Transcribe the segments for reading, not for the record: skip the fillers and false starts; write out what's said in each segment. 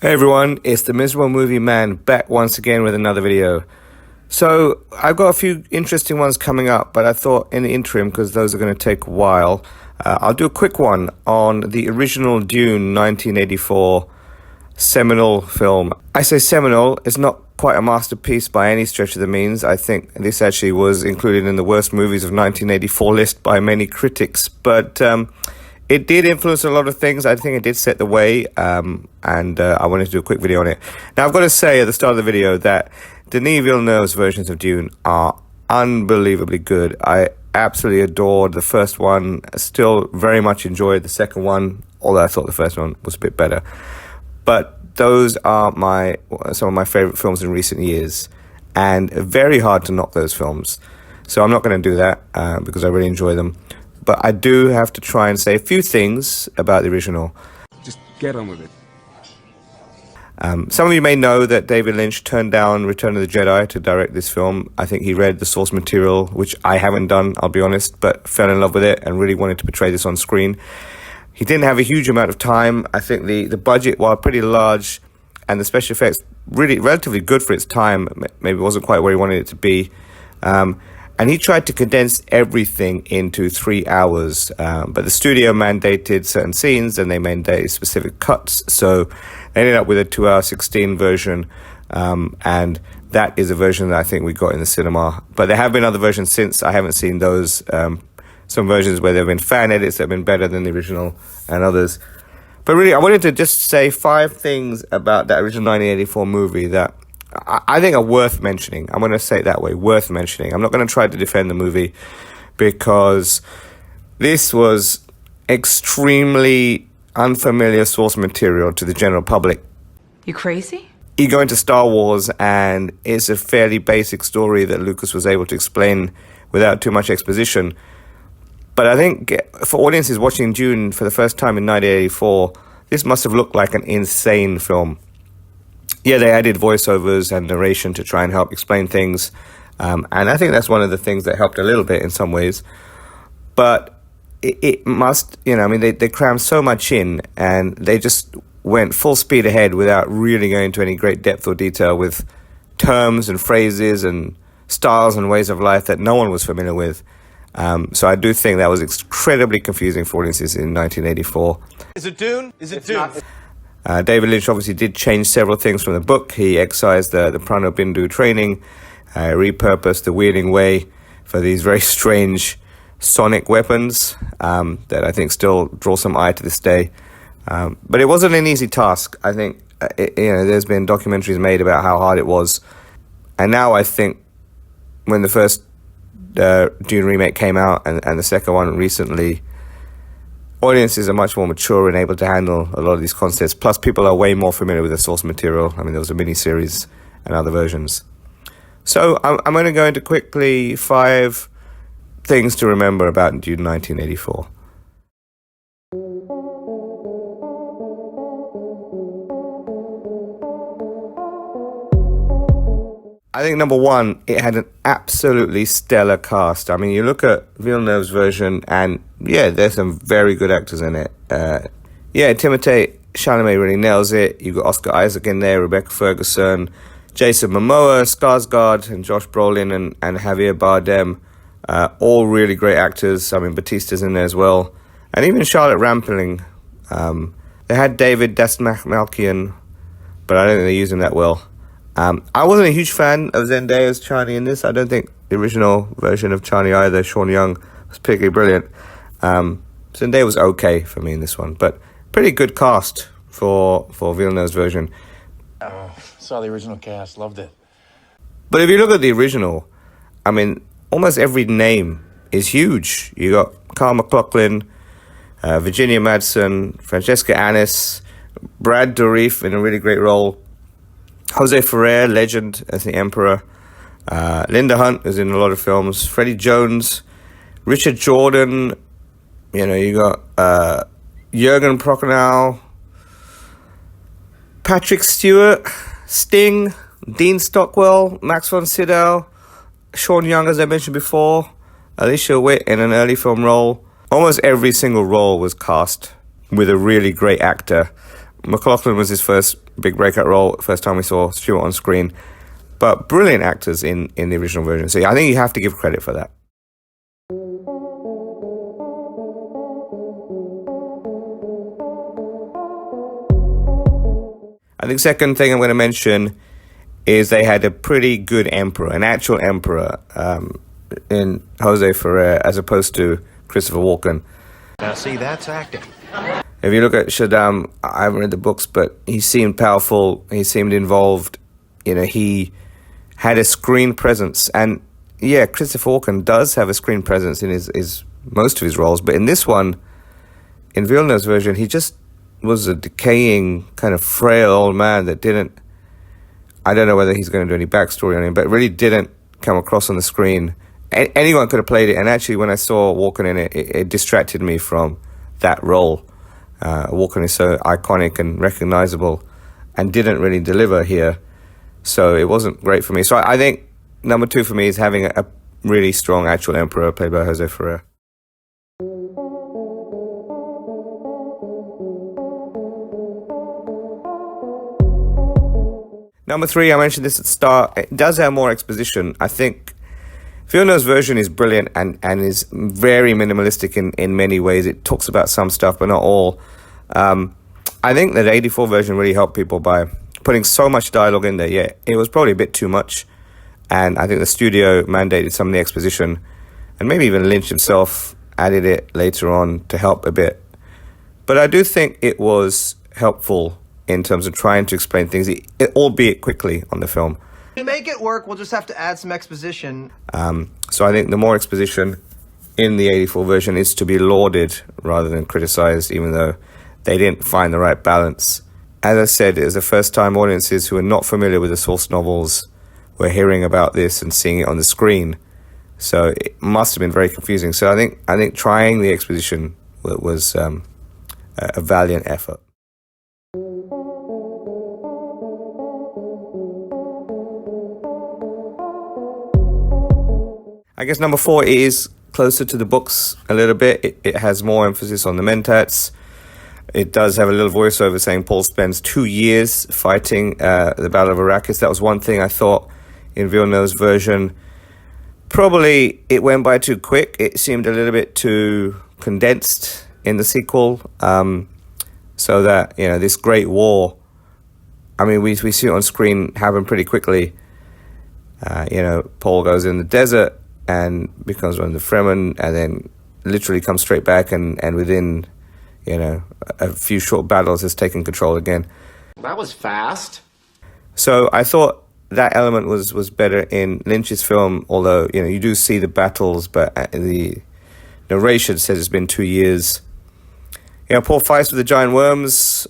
Hey everyone, it's the Miserable Movie Man back once again with another video. So I've got a few interesting ones coming up, but I thought in the interim, because those are going to take a while, I'll do a quick one on the original Dune 1984 seminal film. I say seminal, it's not quite a masterpiece by any stretch of the means. I think this actually was included in the worst movies of 1984 list by many critics, but it did influence a lot of things. I think it did set the way, and I wanted to do a quick video on it. Now, I've got to say at the start of the video that Denis Villeneuve's versions of Dune are unbelievably good. I absolutely adored the first one, still very much enjoyed the second one, although I thought the first one was a bit better. But those are some of my favorite films in recent years, and very hard to knock those films. So I'm not going to do that because I really enjoy them. But I do have to try and say a few things about the original. Just get on with it. Some of you may know that David Lynch turned down Return of the Jedi to direct this film. I think he read the source material, which I haven't done, I'll be honest, but fell in love with it and really wanted to portray this on screen. He didn't have a huge amount of time. I think the budget, while pretty large, and the special effects really relatively good for its time, maybe wasn't quite where he wanted it to be. And he tried to condense everything into 3 hours, but the studio mandated certain scenes and they mandated specific cuts. So they ended up with a 2-hour 16 version, and that is a version that I think we got in the cinema. But there have been other versions since. I haven't seen those. Some versions where there have been fan edits that have been better than the original and others. But really, I wanted to just say 5 things about that original 1984 movie that I think are worth mentioning. I'm going to say it that way, worth mentioning. I'm not going to try to defend the movie because this was extremely unfamiliar source material to the general public. You crazy? You go into Star Wars and it's a fairly basic story that Lucas was able to explain without too much exposition. But I think for audiences watching Dune for the first time in 1984, this must have looked like an insane film. Yeah, they added voiceovers and narration to try and help explain things. And I think that's one of the things that helped a little bit in some ways. But it must, they crammed so much in and they just went full speed ahead without really going into any great depth or detail with terms and phrases and styles and ways of life that no one was familiar with. So I do think that was incredibly confusing for audiences in 1984. Is it Dune? Is it Dune? David Lynch obviously did change several things from the book. He excised the Prana Bindu training, repurposed the wheeling way for these very strange sonic weapons that I think still draw some eye to this day. But it wasn't an easy task. I think there's been documentaries made about how hard it was. And now I think when the first Dune remake came out and the second one recently, audiences are much more mature and able to handle a lot of these concepts. Plus, people are way more familiar with the source material. I mean, there was a mini-series and other versions. So I'm going to go into quickly 5 things to remember about Dune 1984. I think number 1, it had an absolutely stellar cast. I mean, you look at Villeneuve's version and yeah, there's some very good actors in it. Timothée Chalamet really nails it. You've got Oscar Isaac in there, Rebecca Ferguson, Jason Momoa, Skarsgård, and Josh Brolin and Javier Bardem. All really great actors. I mean, Batista's in there as well. And even Charlotte Rampling. They had David Dastmalchian, but I don't think they used him that well. I wasn't a huge fan of Zendaya's Chani in this. I don't think the original version of Chani either, Sean Young, was particularly brilliant. Zendaya was okay for me in this one, but pretty good cast for Villeneuve's version. Saw the original cast, loved it. But if you look at the original, I mean, almost every name is huge. You got Carl McLachlan, Virginia Madsen, Francesca Annis, Brad Dourif in a really great role, Jose Ferrer, legend as the Emperor, Linda Hunt is in a lot of films, Freddie Jones, Richard Jordan, you got Jürgen Prochnow, Patrick Stewart, Sting, Dean Stockwell, Max von Sydow, Sean Young, as I mentioned before, Alicia Witt in an early film role. Almost every single role was cast with a really great actor. McLaughlin was his first big breakout role, first time we saw Stewart on screen. But brilliant actors in the original version. So I think you have to give credit for that. I think second thing I'm going to mention is they had a pretty good emperor, an actual emperor, in Jose Ferrer, as opposed to Christopher Walken. Now, see, that's acting. If you look at Shaddam, I haven't read the books, but he seemed powerful. He seemed involved. He had a screen presence. And yeah, Christopher Walken does have a screen presence in his most of his roles. But in this one, in Villeneuve's version, he just was a decaying, kind of frail old man that didn't... I don't know whether he's going to do any backstory on him, but really didn't come across on the screen. Anyone could have played it. And actually, when I saw Walken in it, it distracted me from that role. Walken is so iconic and recognizable and didn't really deliver here. So it wasn't great for me. So I think number 2 for me is having a really strong actual emperor played by Jose Ferrer. Number 3, I mentioned this at the start, it does have more exposition. I think Villeneuve's version is brilliant and is very minimalistic in many ways. It talks about some stuff, but not all. I think that the 84 version really helped people by putting so much dialogue in there. Yeah, it was probably a bit too much. And I think the studio mandated some of the exposition. And maybe even Lynch himself added it later on to help a bit. But I do think it was helpful in terms of trying to explain things, albeit quickly on the film. To make it work, we'll just have to add some exposition. So I think the more exposition in the 84 version is to be lauded rather than criticized, even though they didn't find the right balance. As I said, it was the first time audiences who are not familiar with the source novels were hearing about this and seeing it on the screen. So it must have been very confusing. So I think trying the exposition was a valiant effort. I guess number 4 is closer to the books a little bit. It has more emphasis on the mentats. It does have a little voiceover saying Paul spends 2 years fighting the Battle of Arrakis. That was one thing I thought in Villeneuve's version. Probably it went by too quick. It seemed a little bit too condensed in the sequel. So that, this great war, I mean, we see it on screen happen pretty quickly. Paul goes in the desert and becomes one of the Fremen, and then literally comes straight back and within, a few short battles has taken control again. That was fast. So I thought that element was better in Lynch's film, although, you do see the battles, but the narration says it's been 2 years. Paul fights with the giant worms.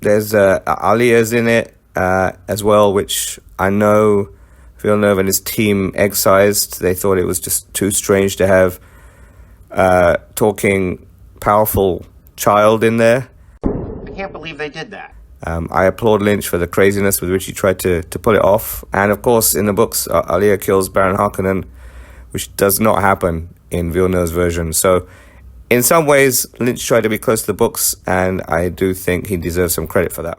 There's Alia's in it as well, which I know Villeneuve and his team excised. They thought it was just too strange to have talking powerful child in there. I can't believe they did that. I applaud Lynch for the craziness with which he tried to pull it off. And of course, in the books, Alia kills Baron Harkonnen, which does not happen in Villeneuve's version. So in some ways, Lynch tried to be close to the books, and I do think he deserves some credit for that.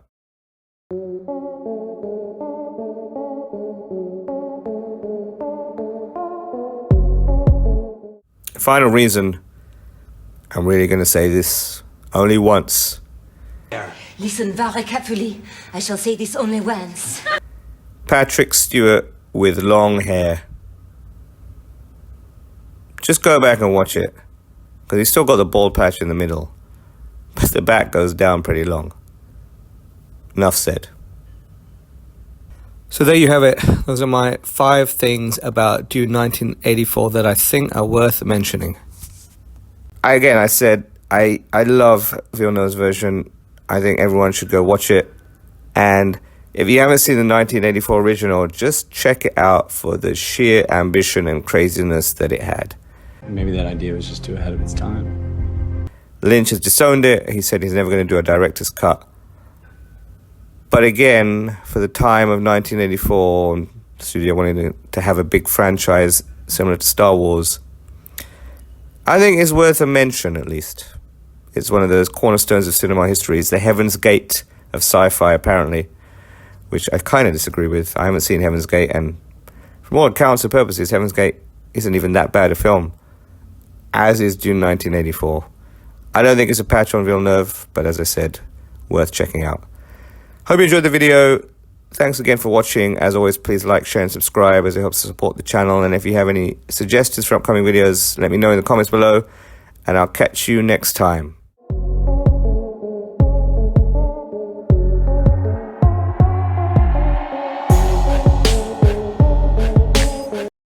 Final reason, I'm really going to say this only once. Listen very carefully. I shall say this only once. Patrick Stewart with long hair. Just go back and watch it, because he's still got the bald patch in the middle, but the back goes down pretty long. Enough said. So there you have it. Those are my 5 things about Dune 1984 that I think are worth mentioning. I said I love Villeneuve's version. I think everyone should go watch it. And if you haven't seen the 1984 original, just check it out for the sheer ambition and craziness that it had. Maybe that idea was just too ahead of its time. Lynch has disowned it. He said he's never going to do a director's cut. But again, for the time of 1984, the studio wanted to have a big franchise similar to Star Wars, I think it's worth a mention at least. It's one of those cornerstones of cinema history. It's the Heaven's Gate of sci-fi, apparently, which I kind of disagree with. I haven't seen Heaven's Gate, and from all accounts and purposes, Heaven's Gate isn't even that bad a film, as is Dune 1984. I don't think it's a patch on Villeneuve, but as I said, worth checking out. Hope you enjoyed the video. Thanks again for watching. As always, please like, share, and subscribe as it helps to support the channel. And if you have any suggestions for upcoming videos, let me know in the comments below, and I'll catch you next time.